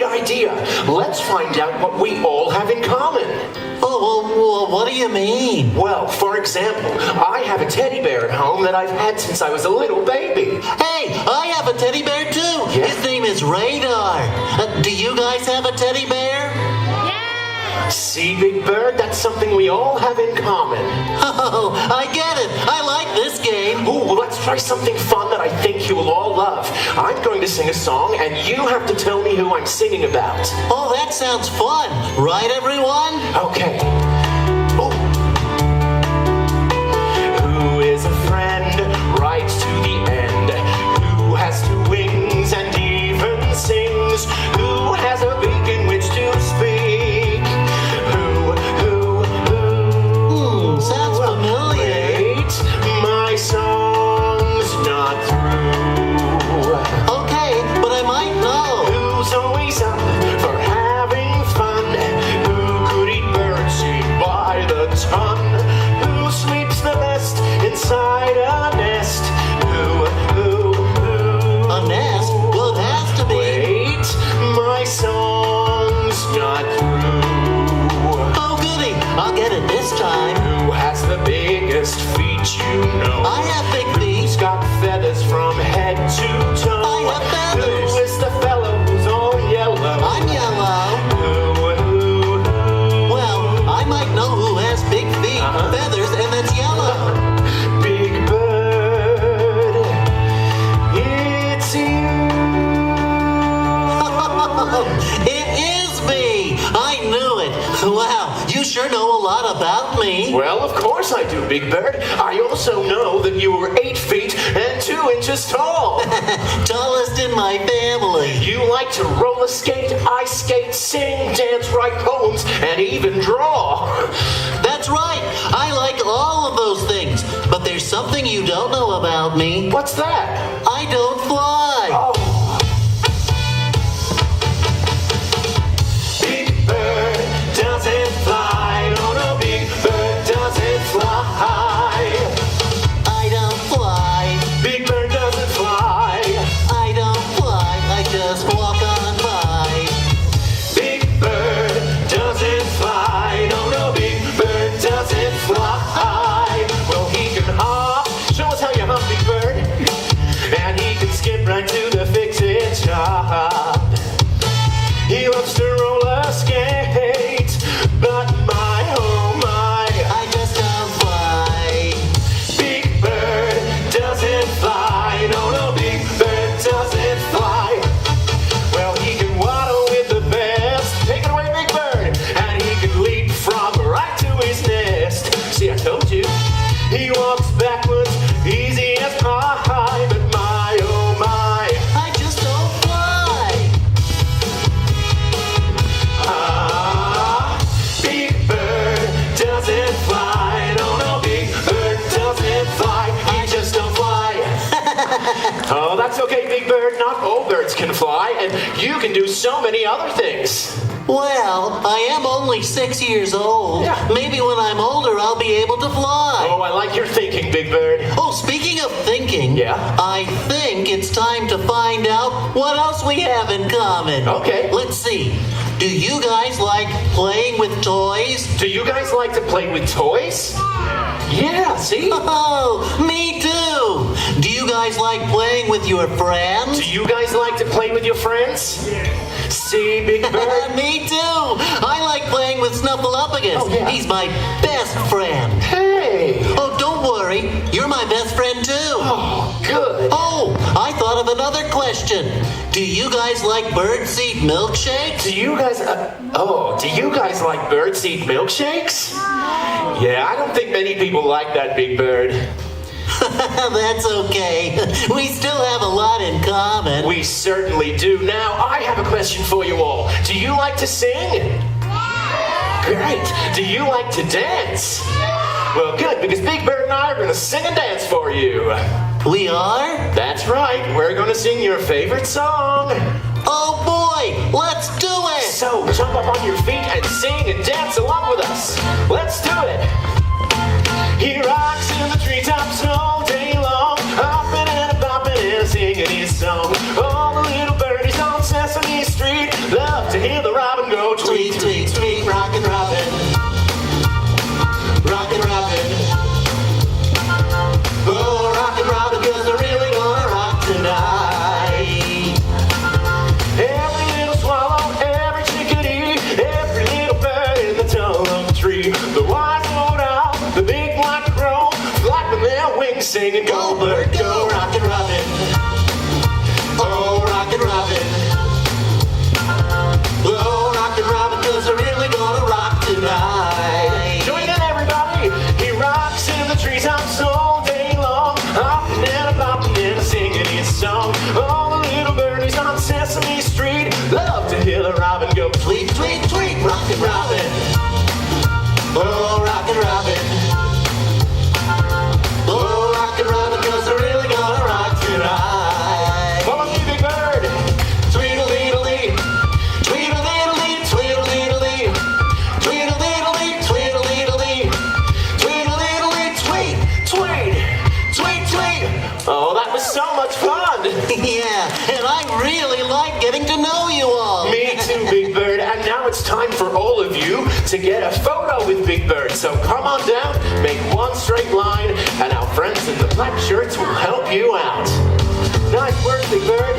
great idea. Let's find out what we all have in common. Oh, well, what do you mean? Well, for example, I have a teddy bear at home that I've had since I was a little baby. Hey, I have a teddy bear too. Yeah? His name is Radar. Do you guys have a teddy bear? See, Big Bird, that's something we all have in common. Oh, I get it. I like this game. Ooh, well, let's try something fun that I think you will all love. I'm going to sing a song, and you have to tell me who I'm singing about. Oh, that sounds fun. Right, everyone? Okay. Ooh. Who is a friend right to the end? Who has two wings and even sings? Who has a beak in which to speak? Sounds familiar. Wait, my song's not through. Okay, but I might know. Who's always up for having fun? Who could eat birdseed by the ton? Who sleeps the best inside a nest? Who? A nest? Well, it has to be. Wait, my song's not through. Oh, goody. I'll get it this time. Who has the biggest feet you know? I have big feet. Who's got feathers from head to toe? I have feathers. Who is the fellow who's all yellow? I'm yellow. Who? Well, I might know who has big feet, feathers, and that's yellow. Big Bird, it's you. It is me. I knew it. Wow, you sure know a lot about me. Well, of course I do, Big Bird. I also know that you were 8 feet and 2 inches tall. Tallest in my family. You like to roller skate, ice skate, sing, dance, write poems, and even draw. That's right. I like all of those things. But there's something you don't know about me. What's that? I don't fly. Oh. Big Bird doesn't fly. No, no, Big Bird doesn't fly. I don't fly. Big Bird doesn't fly. I don't fly. I just walk on by. Big Bird doesn't fly. No, no, Big Bird doesn't fly. Well, he can hop. Show us how you hop, Big Bird. And he can skip right to the fix-it shop. He loves to roller skate, but my oh my, I just don't fly. Big Bird doesn't fly. No, no, Big Bird doesn't fly. Well, he can waddle with the best. Take it away, Big Bird. And he can leap from right to his nest. See, I told you. He walks backwards, easy as pie, but my oh my. I just don't fly. Big Bird doesn't fly. No, no, Big Bird doesn't fly. He just don't fly. Oh, that's okay, Big Bird. Not all birds can fly, and you can do so many other things. Well, I am only 6 years old. Yeah. Maybe when I'm older, I'll be able to fly. Oh, I like your thinking, Big Bird. Oh, speaking of thinking, Yeah? I think it's time to find out what else we have in common. Okay. Let's see. Do you guys like playing with toys? Do you guys like to play with toys? Yeah, see? Oh, me too. Do you guys like playing with your friends? Do you guys like to play with your friends? See, Big Bird? Me too. I like playing with Snuffleupagus. Oh, yeah. He's my best friend. Hey! Oh, don't worry. You're my best friend too. Oh, good. Oh, I thought of another question. Do you guys like birdseed milkshakes? Do you guys like birdseed milkshakes? Yeah, I don't think many people like that, Big Bird. That's okay. We still have a lot in common. We certainly do. Now, I have a question for you all. Do you like to sing? Great. Do you like to dance? Well, good, because Big Bird and I are going to sing and dance for you. We are? That's right. We're going to sing your favorite song. Oh boy, let's do it! So, jump up on your feet and sing and dance along with us. Let's do it. He rocks in the treetops all day long, hopping and bopping and singing his song. All the little birdies on Sesame Street love the big black crow, flapping their wings, singing, go bird, go rockin' robin. Oh, rockin' robin. Oh, rockin' robin, 'cause they're really gonna rock tonight. Join in, everybody. He rocks in the treetops all day long, hopping and bopping and singing his song. All the little birdies on Sesame Street love to hear the robin go tweet, tweet, tweet. Rockin' robin. Oh, rockin' robin. Oh, rockin' robin, 'cause they're really gonna rock tonight. Follow me, Big Bird. Tweedle-deedle-dee. Tweedle-deedle-dee, tweedle-deedle-dee. Tweedle-deedle-dee, tweedle-deedle-dee. Tweedle-deedle-dee, tweet, tweet, tweet, tweet. Oh, that was so much fun. Yeah, and I really like getting to know you all. Me too, Big Bird. And now it's time for all of you to get a photo with Big Bird. So come on down, make one straight line, and our friends in the black shirts will help you out. Nice work, Big Bird.